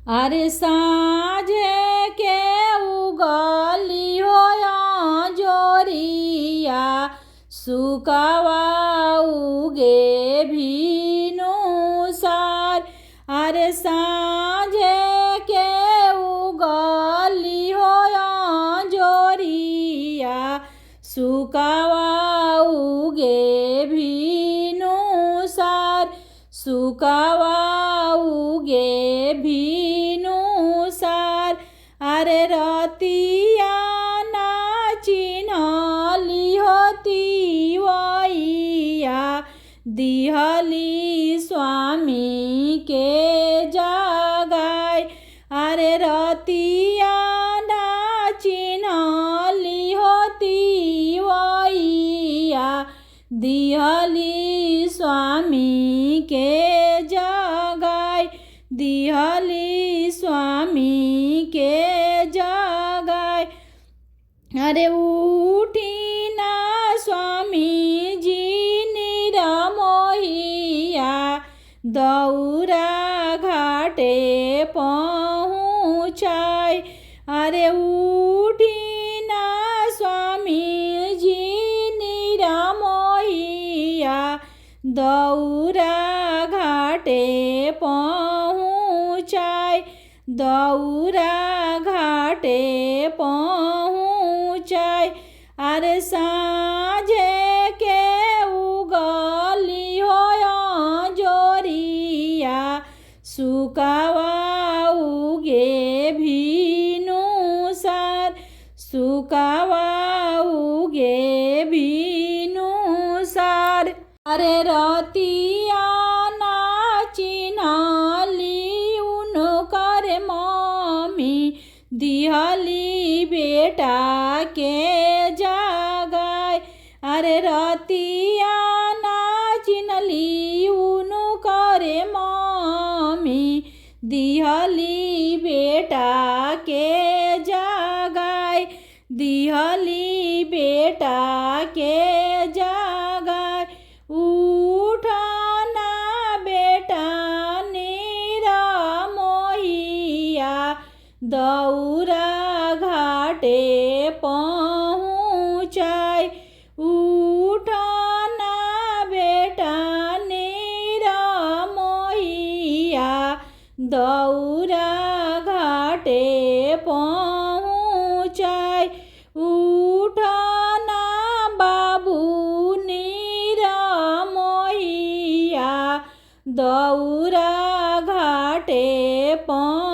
अरे साँझे के उगली होया जोरिया सुकावा उगे भीनु सार। अरे साँझे के उगली होया जोरिया सुकावा उगे भीनु सार। सुकावा उगे भीनु सार। अरे रतिया चिन्हली होती वैया दिहली स्वामी के जगाय। अरे रतिया चिन्हली होती वैया दिहली स्वामी के जगाय। दिहली स्वामी के जगाय। अरे उठी ना स्वामी जी निरमोहिया दौरा घाटे पहुँचाय। अरे उठी ना स्वामी जी निरमोहिया दौरा घाटे पहुँचाय। दौरा घाटे पहुँचाय। अरे साँझे के उगली होया जोरिया सुकावा उगे भीनु सार। सुकावा उगे भीनु सार। अरे रतिया चिन्हली उनकर मम्मी दिहली बेटा के जगाय। अरे रतिया चिन्हली उनकर मम्मी दिहली बेटा के जगाय। दिहली बेटा के जगाय। उठना बेटा निरमोहिया दौरा घाटे पहुँचाय। उठना बेटा निरमोहिया दौरा घाटे पहुँचाय। उठना बाबू निरमोहिया दौरा घाटे पहुँचाय।